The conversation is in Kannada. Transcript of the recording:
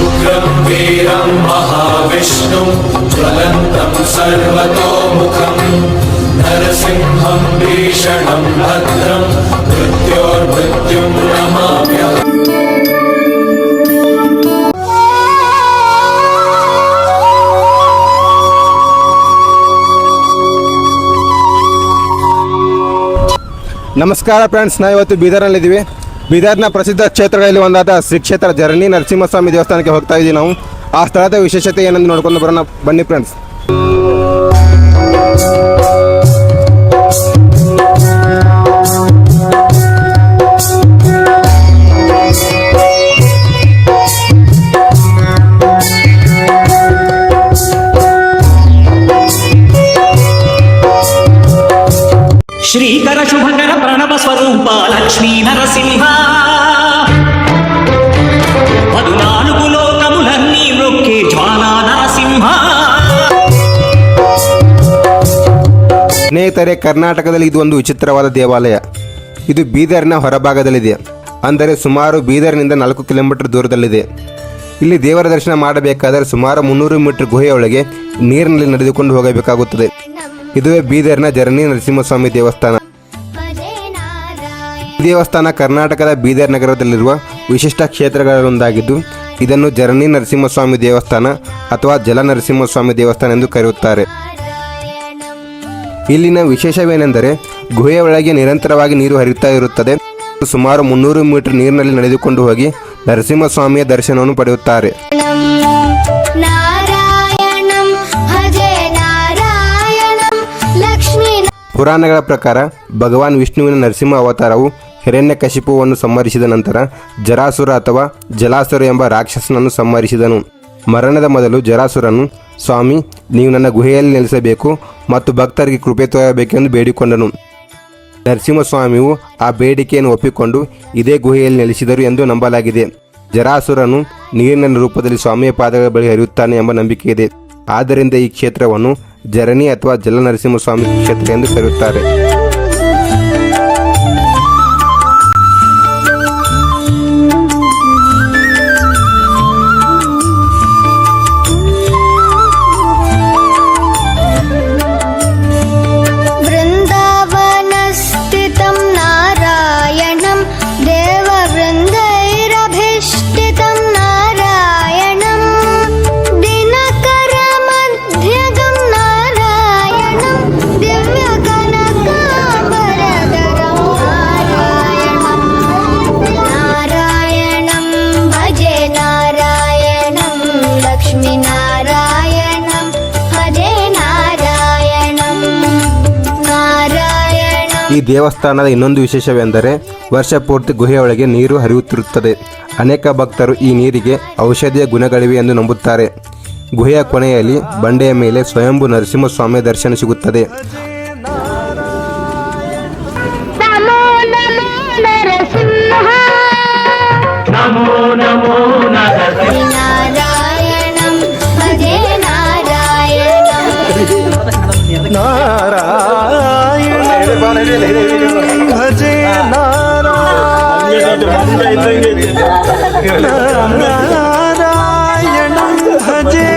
उग्रं वीरं महाविष्णुं ज्वलन्तं सर्वतोमुखं नरसिंहं भीषणं भद्रं मृत्योर्मृत्युं नमाम्यहम्। ನಮಸ್ಕಾರ ಫ್ರೆಂಡ್ಸ್, ನಾವು ಇವತ್ತು ಬೀದರ್ನಲ್ಲಿದ್ದೀವಿ. ಬೀದರ್ನ ಪ್ರಸಿದ್ಧ ಕ್ಷೇತ್ರಗಳಲ್ಲಿ ಒಂದಾದ ಶ್ರೀ ಕ್ಷೇತ್ರ ಜರನಿ ನರಸಿಂಹಸ್ವಾಮಿ ದೇವಸ್ಥಾನಕ್ಕೆ ಹೋಗ್ತಾ ಇದ್ದೀವಿ. ನಾವು ಆ ಸ್ಥಳದ ವಿಶೇಷತೆ ಏನೆಂದು ನೋಡ್ಕೊಂಡು ಬರೋಣ, ಬನ್ನಿ ಫ್ರೆಂಡ್ಸ್. ಶ್ರೀಕರ ಶುಭಕರ ಪ್ರಣವ ಸ್ವರೂಪ ಲಕ್ಷ್ಮೀ ನರಸಿಂಹ పద్నాలుగు లోకములన్నీ నొక్కే జ్వాలా నరసింహ. ಸ್ನೇಹಿತರೆ, ಕರ್ನಾಟಕದಲ್ಲಿ ಇದು ಒಂದು ವಿಚಿತ್ರವಾದ ದೇವಾಲಯ. ಇದು ಬೀದರ್ನ ಹೊರಭಾಗದಲ್ಲಿದೆ, ಅಂದರೆ ಸುಮಾರು ಬೀದರ್ನಿಂದ 4 ಕಿಲೋಮೀಟರ್ ದೂರದಲ್ಲಿದೆ. ಇಲ್ಲಿ ದೇವರ ದರ್ಶನ ಮಾಡಬೇಕಾದರೆ ಸುಮಾರು 300 ಮೀಟರ್ ಗುಹೆಯೊಳಗೆ ನೀರಿನಲ್ಲಿ ನಡೆದುಕೊಂಡು ಹೋಗಬೇಕಾಗುತ್ತದೆ. ಇದುವೇ ಬೀದರ್ನ ಜರನಿ ನರಸಿಂಹಸ್ವಾಮಿ ದೇವಸ್ಥಾನ. ಈ ದೇವಸ್ಥಾನ ಕರ್ನಾಟಕದ ಬೀದರ್ ನಗರದಲ್ಲಿರುವ ವಿಶಿಷ್ಟ ಕ್ಷೇತ್ರಗಳಲ್ಲೊಂದಾಗಿದ್ದು, ಇದನ್ನು ಜರನಿ ನರಸಿಂಹಸ್ವಾಮಿ ದೇವಸ್ಥಾನ ಅಥವಾ ಜಲ ನರಸಿಂಹಸ್ವಾಮಿ ದೇವಸ್ಥಾನ ಎಂದು ಕರೆಯುತ್ತಾರೆ. ಇಲ್ಲಿನ ವಿಶೇಷವೇನೆಂದರೆ ಗುಹೆಯ ಒಳಗೆ ನಿರಂತರವಾಗಿ ನೀರು ಹರಿಯುತ್ತಾ ಇರುತ್ತದೆ. ಸುಮಾರು 300 ಮೀಟರ್ ನೀರಿನಲ್ಲಿ ನಡೆದುಕೊಂಡು ಹೋಗಿ ನರಸಿಂಹಸ್ವಾಮಿಯ ದರ್ಶನವನ್ನು ಪಡೆಯುತ್ತಾರೆ. ಪುರಾಣಗಳ ಪ್ರಕಾರ ಭಗವಾನ್ ವಿಷ್ಣುವಿನ ನರಸಿಂಹ ಅವತಾರವು ಹಿರಣ್ಯಕಶಿಪುವನ್ನು ಸಂಹರಿಸಿದ ನಂತರ ಜರಾಸುರ ಅಥವಾ ಜಲಾಸುರ ಎಂಬ ರಾಕ್ಷಸನನ್ನು ಸಂಹರಿಸಿದನು. ಮರಣದ ಮೊದಲು ಜರಾಸುರನು, ಸ್ವಾಮಿ, ನೀವು ನನ್ನ ಗುಹೆಯಲ್ಲಿ ನೆಲೆಸಬೇಕು ಮತ್ತು ಭಕ್ತರಿಗೆ ಕೃಪೆ ತೋರಬೇಕೆಂದು ಬೇಡಿಕೊಂಡನು. ನರಸಿಂಹಸ್ವಾಮಿಯು ಆ ಬೇಡಿಕೆಯನ್ನು ಒಪ್ಪಿಕೊಂಡು ಇದೇ ಗುಹೆಯಲ್ಲಿ ನೆಲೆಸಿದರು ಎಂದು ನಂಬಲಾಗಿದೆ. ಜರಾಸುರನು ನೀರಿನ ರೂಪದಲ್ಲಿ ಸ್ವಾಮಿಯ ಪಾದಗಳ ಬಳಿ ಹರಿಯುತ್ತಾನೆ ಎಂಬ ನಂಬಿಕೆ ಇದೆ. ಆದ್ದರಿಂದ ಈ ಕ್ಷೇತ್ರವನ್ನು ಜರನಿ ಅಥವಾ ಜಲ ನರಸಿಂಹಸ್ವಾಮಿ ಕ್ಷೇತ್ರ ಎಂದು ಕರೆಯುತ್ತಾರೆ. ಈ ದೇವಸ್ಥಾನದ ಇನ್ನೊಂದು ವಿಶೇಷವೆಂದರೆ ವರ್ಷ ಪೂರ್ತಿ ಗುಹೆಯೊಳಗೆ ನೀರು ಹರಿಯುತ್ತಿರುತ್ತದೆ. ಅನೇಕ ಭಕ್ತರು ಈ ನೀರಿಗೆ ಔಷಧೀಯ ಗುಣಗಳಿವೆ ಎಂದು ನಂಬುತ್ತಾರೆ. ಗುಹೆಯ ಕೊನೆಯಲ್ಲಿ ಬಂಡೆಯ ಮೇಲೆ ಸ್ವಯಂಭೂ ನರಸಿಂಹಸ್ವಾಮಿಯ ದರ್ಶನ ಸಿಗುತ್ತದೆ. ಭಜೆ ನಾರಾಯಣ ಭಜೆ